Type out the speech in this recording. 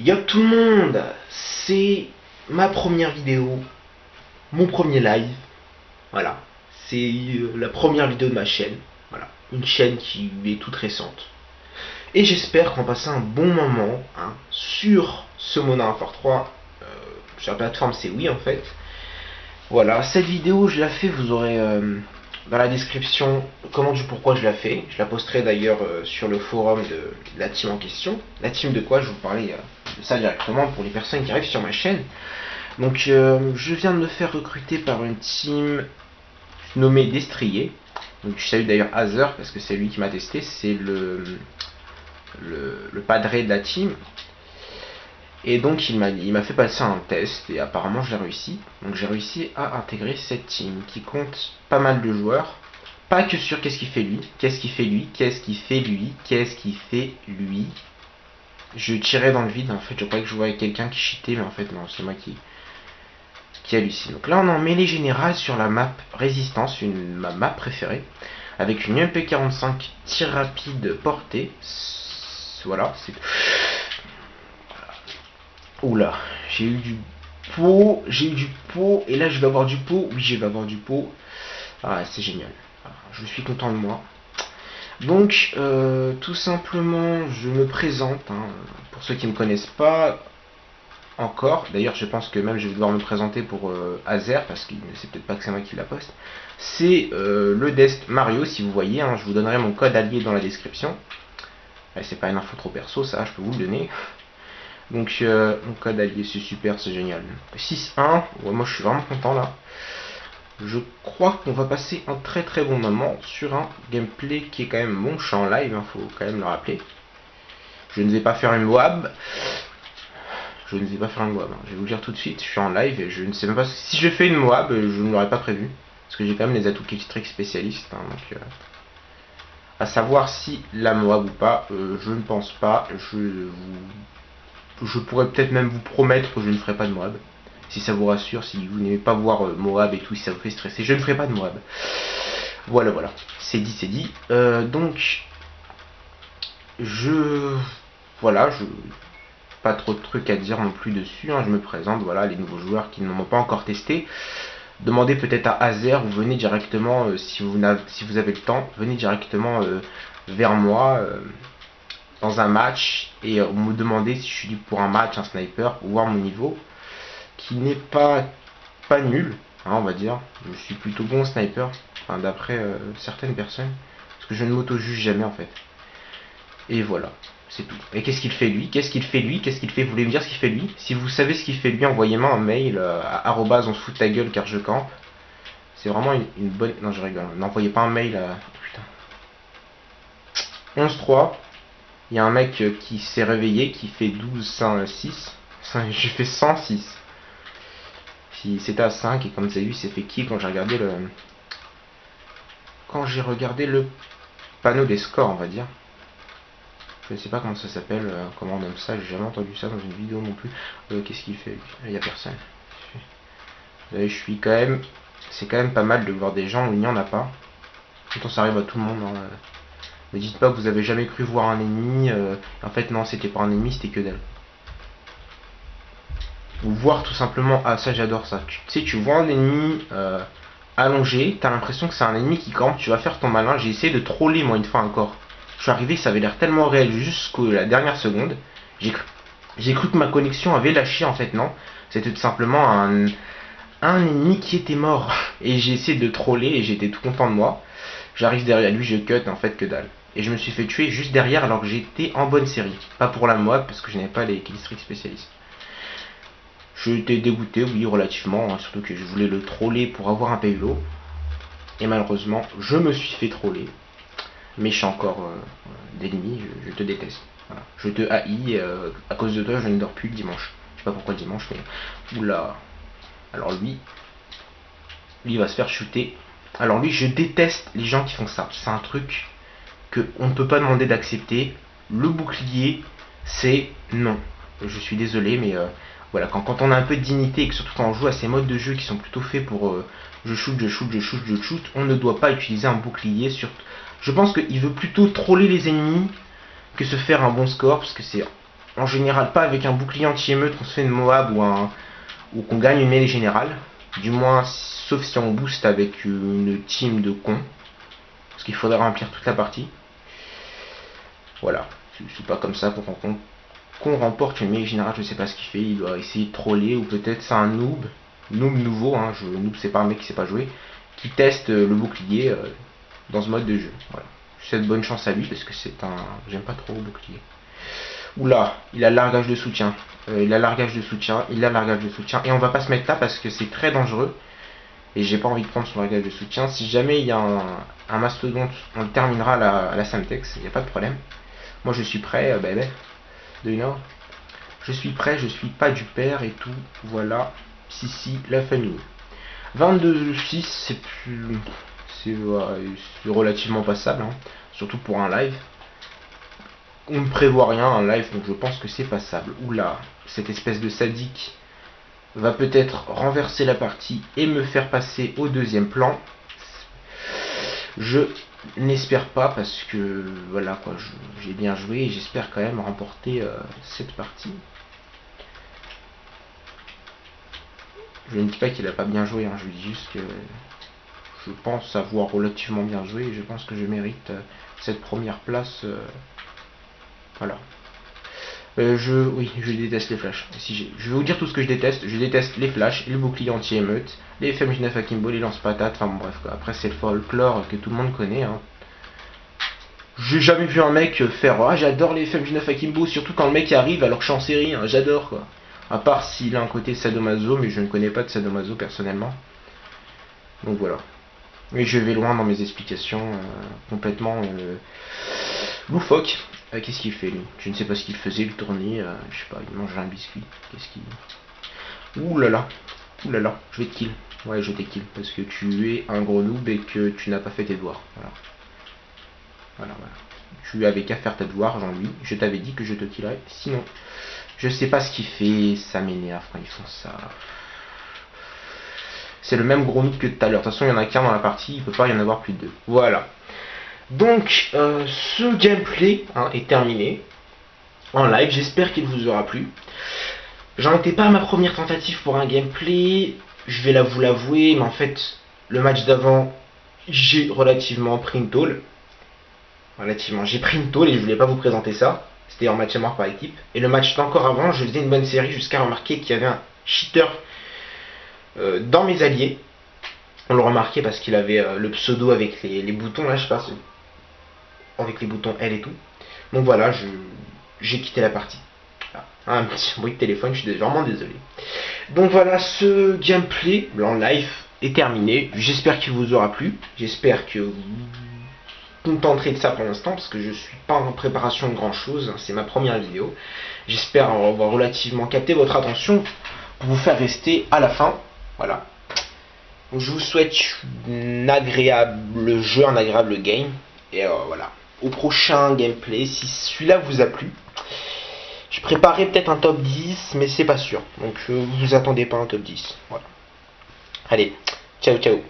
Yo tout le monde, c'est ma première vidéo, mon premier live, voilà. C'est la première vidéo de ma chaîne, voilà. Une chaîne qui est toute récente. Et j'espère qu'on va passer un bon moment sur ce Modern Warfare 3. Sur la plateforme c'est oui en fait. Voilà, cette vidéo je la fais, vous aurez dans la description comment du pourquoi je la fais. Je la posterai d'ailleurs sur le forum de la team en question. La team de quoi je vous parlais de ça directement pour les personnes qui arrivent sur ma chaîne. Donc je viens de me faire recruter par une team nommée Destrier. Donc je salue d'ailleurs Hazer parce que c'est lui qui m'a testé, c'est le padré de la team. Et donc il m'a fait passer un test et apparemment je l'ai réussi. Donc j'ai réussi à intégrer cette team qui compte pas mal de joueurs. Pas que sur qu'est-ce qu'il fait lui, qu'est-ce qu'il fait lui, qu'est-ce qu'il fait lui, qu'est-ce qu'il fait lui. Je tirais dans le vide, en fait je croyais que je jouais avec quelqu'un qui cheatait, mais en fait non, c'est moi qui hallucine. Donc là on est en mêlée générale sur la map Résistance, ma map préférée, avec une MP45 tir rapide portée. Voilà, c'est... Oula, j'ai eu du pot, et là je vais avoir du pot, oui je vais avoir du pot. Ah c'est génial, je suis content de moi. Donc tout simplement je me présente, pour ceux qui ne me connaissent pas encore, d'ailleurs je pense que même je vais devoir me présenter pour Hazer, parce qu'il ne sait peut-être pas que c'est moi qui la poste. C'est le Dest Mario, si vous voyez, je vous donnerai mon code allié dans la description. C'est pas une info trop perso ça, je peux vous le donner. Donc mon code allié c'est super, c'est génial. 6-1, ouais, moi je suis vraiment content là. Je crois qu'on va passer un très très bon moment sur un gameplay qui est quand même bon. Je suis en live, faut quand même le rappeler. Je ne vais pas faire une WAB. Je ne vais pas faire une WAB, je vais vous le dire tout de suite. Je suis en live et je ne sais même pas si je fais une WAB, je ne l'aurais pas prévu. Parce que j'ai quand même les atouts Killstreak spécialistes. Donc, à savoir si la WAB ou pas, je ne pense pas. Je pourrais peut-être même vous promettre que je ne ferai pas de Moab. Si ça vous rassure, si vous n'aimez pas voir Moab et tout, si ça vous fait stresser, je ne ferai pas de Moab. Voilà, voilà. C'est dit, c'est dit. Donc, voilà, pas trop de trucs à dire non plus dessus. Je me présente, voilà, les nouveaux joueurs qui ne m'ont pas encore testé. Demandez peut-être à Hazer, ou venez directement, si vous avez le temps, venez directement vers moi. Dans un match et me demander si je suis libre pour un match, un sniper, ou voir mon niveau qui n'est pas nul, on va dire. Je suis plutôt bon sniper, d'après certaines personnes, parce que je ne m'auto-juge jamais en fait. Et voilà, c'est tout. Et qu'est-ce qu'il fait lui? Qu'est-ce qu'il fait lui? Qu'est-ce qu'il fait? Vous voulez me dire ce qu'il fait lui? Si vous savez ce qu'il fait lui, envoyez-moi un mail à on se fout de ta gueule car je campe. C'est vraiment une bonne... Non, je rigole. N'envoyez pas un mail à... Putain. 11-3. Il y a un mec qui s'est réveillé, qui fait 12, 5, 6. J'ai fait 106. C'était à 5 et comme vous avez vu, c'est fait kill quand j'ai regardé le panneau des scores, on va dire. Je ne sais pas comment ça s'appelle, comment on nomme ça, j'ai jamais entendu ça dans une vidéo non plus. Qu'est-ce qu'il fait? Il n'y a personne. Je suis quand même... C'est quand même pas mal de voir des gens où il n'y en a pas. Pourtant ça arrive à tout le monde. Ne dites pas que vous avez jamais cru voir un ennemi. En fait non, c'était pas un ennemi, c'était que dalle. Ou voir tout simplement... Ah ça j'adore ça. Tu sais, tu vois un ennemi allongé, t'as l'impression que c'est un ennemi qui campe, tu vas faire ton malin. J'ai essayé de troller moi une fois encore. Je suis arrivé, ça avait l'air tellement réel jusqu'à la dernière seconde. J'ai cru que ma connexion avait lâché, en fait non. C'était tout simplement un ennemi qui était mort. Et j'ai essayé de le troller et j'étais tout content de moi. J'arrive derrière lui, je cut, en fait que dalle. Et je me suis fait tuer juste derrière alors que j'étais en bonne série. Pas pour la Moab parce que je n'avais pas les killstreak spécialistes. J'étais dégoûté, oui, relativement, surtout que je voulais le troller pour avoir un payload. Et malheureusement, je me suis fait troller. Méchant encore d'ennemi, je te déteste. Voilà. Je te haïs, à cause de toi, je ne dors plus le dimanche. Je sais pas pourquoi le dimanche, mais... Oula. Alors lui, il va se faire shooter. Alors lui, je déteste les gens qui font ça. C'est un truc qu'on ne peut pas demander d'accepter. Le bouclier, c'est non. Je suis désolé, mais voilà, quand on a un peu de dignité et que surtout quand on joue à ces modes de jeu qui sont plutôt faits pour je shoot, je shoot, je shoot, je shoot, on ne doit pas utiliser un bouclier sur... Je pense qu'il veut plutôt troller les ennemis que se faire un bon score, parce que c'est en général pas avec un bouclier anti-émeute qu'on se fait une Moab ou qu'on gagne une mêlée générale. Du moins, sauf si on booste avec une team de cons. Parce qu'il faudrait remplir toute la partie. Voilà. C'est pas comme ça qu'on remporte une mêlée générale, je sais pas ce qu'il fait. Il doit essayer de troller, ou peut-être c'est un noob. Noob nouveau, hein. Noob c'est pas un mec qui sait pas jouer. Qui teste le bouclier dans ce mode de jeu. Voilà. Je souhaite bonne chance à lui parce que c'est un. J'aime pas trop le bouclier. Oula, il a le largage de soutien. Il a le largage de soutien. Il a le largage de soutien. Et on va pas se mettre là parce que c'est très dangereux. Et j'ai pas envie de prendre son largage de soutien. Si jamais il y a un mastodonte, on le terminera à la Samtex. Il n'y a pas de problème. Moi je suis prêt, bébé. De une heure. Je suis prêt, je suis pas du père et tout. Voilà. Si, la famille. 22-6, c'est plus. C'est relativement passable. Hein. Surtout pour un live. On ne prévoit rien un live, donc je pense que c'est passable. Oula, cette espèce de sadique va peut-être renverser la partie et me faire passer au deuxième plan. Je n'espère pas parce que voilà quoi, j'ai bien joué et j'espère quand même remporter cette partie. Je ne dis pas qu'il a pas bien joué, hein, je dis juste que je pense avoir relativement bien joué et je pense que je mérite cette première place. Voilà. Oui, je déteste les flashs. Je vais vous dire tout ce que je déteste. Je déteste les flashs, les boucliers anti-émeute, les FMG9 Akimbo, les lance-patates. Enfin bon, bref, quoi. Après, c'est le folklore que tout le monde connaît. Hein. J'ai jamais vu un mec faire ah, j'adore les FMG9 Akimbo, surtout quand le mec arrive alors que je suis en série. Hein. J'adore quoi. À part s'il a un côté sadomaso, mais je ne connais pas de sadomaso personnellement. Donc voilà. Et je vais loin dans mes explications complètement loufoques. Qu'est-ce qu'il fait lui? Je ne sais pas ce qu'il faisait, le tourner, je sais pas, il mangeait un biscuit. Qu'est-ce qu'il. Ouh là là, je vais te kill. Ouais, je t'ai kill parce que tu es un gros noob et que tu n'as pas fait tes devoirs. Voilà. Tu avais qu'à faire tes devoirs, Jean-Louis. Je t'avais dit que je te killerais. Sinon, je sais pas ce qu'il fait, ça m'énerve quand ils font ça. C'est le même gros noob que tout à l'heure. De toute façon, il y en a qu'un dans la partie, il peut pas y en avoir plus de deux. Voilà. Donc, ce gameplay est terminé en live. J'espère qu'il vous aura plu. J'en étais pas à ma première tentative pour un gameplay. Je vais vous l'avouer, mais en fait, le match d'avant, j'ai relativement pris une tôle. J'ai pris une tôle et je voulais pas vous présenter ça. C'était en match à mort par équipe. Et le match d'encore avant, je faisais une bonne série jusqu'à remarquer qu'il y avait un cheater dans mes alliés. On le remarquait parce qu'il avait le pseudo avec les boutons là, je sais pas, avec les boutons L et tout. Donc voilà, j'ai quitté la partie. Un petit bruit de téléphone, je suis vraiment désolé. Donc voilà, ce gameplay en live est terminé. J'espère qu'il vous aura plu. J'espère que vous contenterez de ça pour l'instant, parce que je suis pas en préparation de grand chose. C'est ma première vidéo. J'espère avoir relativement capté votre attention pour vous faire rester à la fin. Voilà. Je vous souhaite un agréable jeu, un agréable game. Et voilà. Au prochain gameplay, si celui-là vous a plu, je préparais peut-être un top 10, mais c'est pas sûr. Donc vous attendez pas un top 10. Voilà. Allez, ciao ciao.